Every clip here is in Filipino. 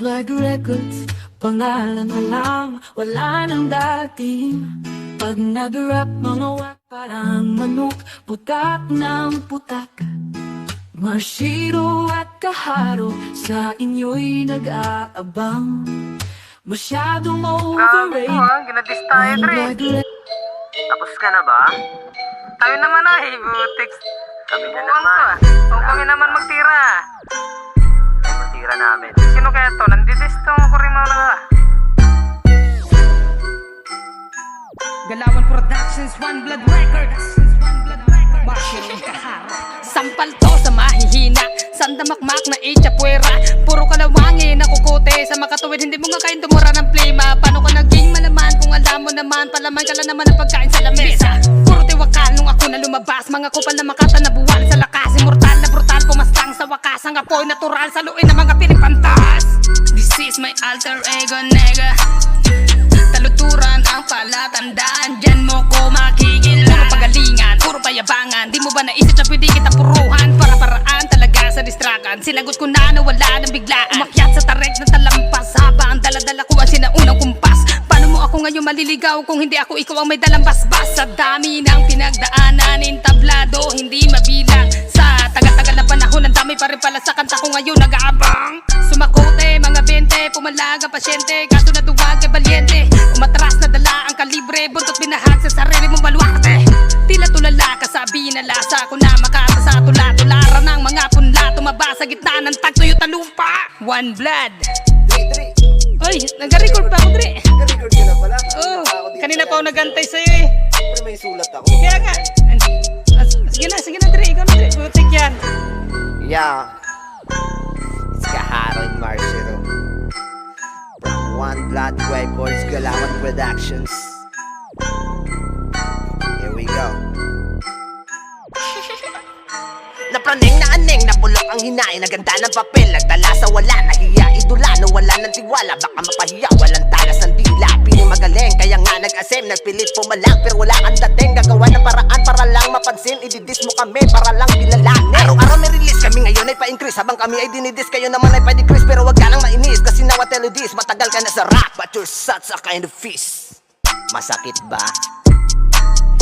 Blood Records, pangalan na lang, wala nang dating. Pag nag-rap mga wak parang manok, putak ng putak. Marshiro at kaharo, sa inyo'y nag-aabang. Masyadong overrated. Ginadis tayo, Dre. Tapos ka na ba? Tayo naman ay, butik. Kami na naman. O kami naman magtira. Ay, magtira namin. Sino kaya to? Nandidis to, kurimaw na nga. Galawan Productions, One Blood Records. Marshiro Kaharo. Sampal to sa mahihina, sandamakmak na itchapuera. Puro kalawangin na kukote sa makatuwid. Hindi mo nga kain tumura ng plima. Paano ka naging malaman kung alam mo naman? Palaman ka lang naman ang pagkain sa lamesa. Puro tiwakal nung ako na lumabas. Mga kupal na makata na buwan sa lakas. Immortal na brutal, pumastang sa wakas. Ang apoy natural sa luin ng mga pinipantas. This is my alter ego, nega. Taluturan ang palatandaan, dyan mo ko makikilan. Puro pagalingan, puro payabangan. Di mo ba naisip na pwede kita puruhan? Para-paraan talaga sa distrakan. Sinagot ko na nawala ng biglaan. Umakyat sa tarek ng talampas. Haba ang dala-dala ko ang sinaunang kumpas. Paano mo ako ngayon maliligaw kung hindi ako ikaw ang may dalang basbas? Sa dami ng pinagdaanan, entablado, hindi mabilang. Sa tagal-tagal na panahon, ang dami pa rin pala sa kanta ko ngayon nag-aabang. Sumakote, mga 20, pumalaga, pasyente. Kaso na duwag ay balyente. Umatras na dala ang kalibre, buntot binahag sa sarili mong baluarte. Tila tulala ka sa binalasa ko na makata sa tula-tularan ng mga punla. Tumaba sa gitna ng tagtuyo talupa. One Blood. Oy, nag-record pa ako, Dre. Nag-record ka na pala? Oh, kanina pa ako nagantay sa'yo eh. Pero may sulat ako. Kaya nga. Sige na, Dre. Ikaw na, Dre. Butik yan. Yeah. It's Kaharo and Marshiro. From One Blood Records, Galawan Productions. Here we go. Napraneng na aneng, napulok ang hinain. Naganda ng papel, nagtala sa wala. Nahiya, idula, nawala ng tiwala. Baka mapahiya, walang talas ng dila. Pili magaling, kaya nga nag-asem. Nagpilit pumalang, pero wala kang dating. Gagawa ng paraan para lang mapansin. Ididis mo kami, para lang bilalanin. Araw-araw may release, kami ngayon ay pa-increase. Habang kami ay dinidis, kayo naman ay pa-decrease. Pero wag ka lang mainis, kasi now I tell you this. Matagal ka na sa rap, but you're such a kind of fish. Masakit ba?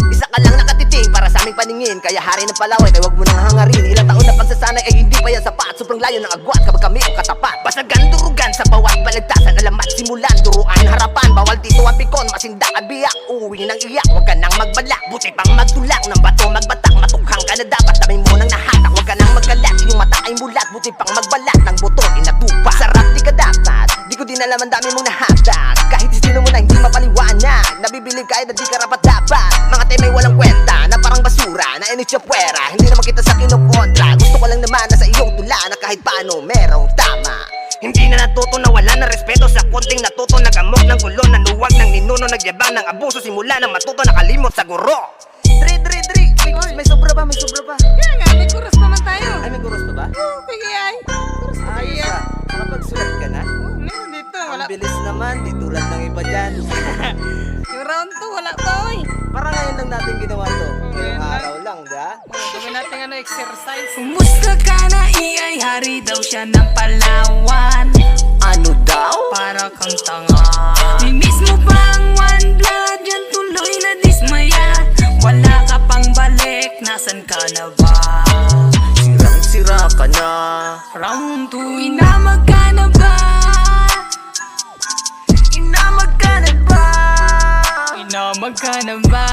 Isa ka lang nakatiting para sa aming paningin. Kaya hari ng palaway, kaya wag mo nang hangarin. Ilang taon na pagsasanay ay hindi pa yan sapat. Sobrang layo ng agwat kapag kami ang katapat. Basagan, durugan sa bawat balagtasan. Alamat, simulan, turuan, harapan. Bawal dito ang pikon, masinda at biyak. Uuwi ng iyak, wag ka nang magbalak. Buti pang magtulak, ng bato magbatak. Matukhang ka na dapat, dami mo nang nahatak. Wag ka nang magkalat, yung mata ay mulat. Buti pang magbalat, ng buto inatupa. Sarap di ka dapat, di ko din alam ang dami mong nahatak. Kahit sino mo na hindi mapaliwanag. Nabibilib ka ay na di ka rapat dapat. Mga may walang kwenta na parang basura na initsapwera. Hindi naman kita sa kinukontra. Gusto ko lang naman na sa iyong tula na kahit paano merong tama. Hindi na natuto na wala na respeto sa konting natuto. Nagamok ng gulo, nanuwag ng ninuno. Nagyabang ng abuso simula ng matuto. Nakalimot sa guro. Dre. May sobra ba? Kaya nga, may kuros naman tayo. Ay, may kuros pa ba? Oh, sige ay. Kuros na Ayos yan. ah. Nakapagsulat ka na? Oh, meron dito. Wala. Ang bilis naman, di tulad ng iba dyan. Yung round 2, wala pa, oy. Parang ngayon lang natin ginawa to. Ngayong ngayon lang. araw lang, da? Gawin natin exercise. Kumusta ka na iyay, hari daw siya ng Palawan. Ano daw? Para kang tanga. Miss mo pa ang One Blood, yan tuloy na dismaya. Wala ka pang balik, nasan ka na ba? Sirang-sira ka na. Round 2, inamag ka na ba? Inamag ka na ba? Inamag ka na ba?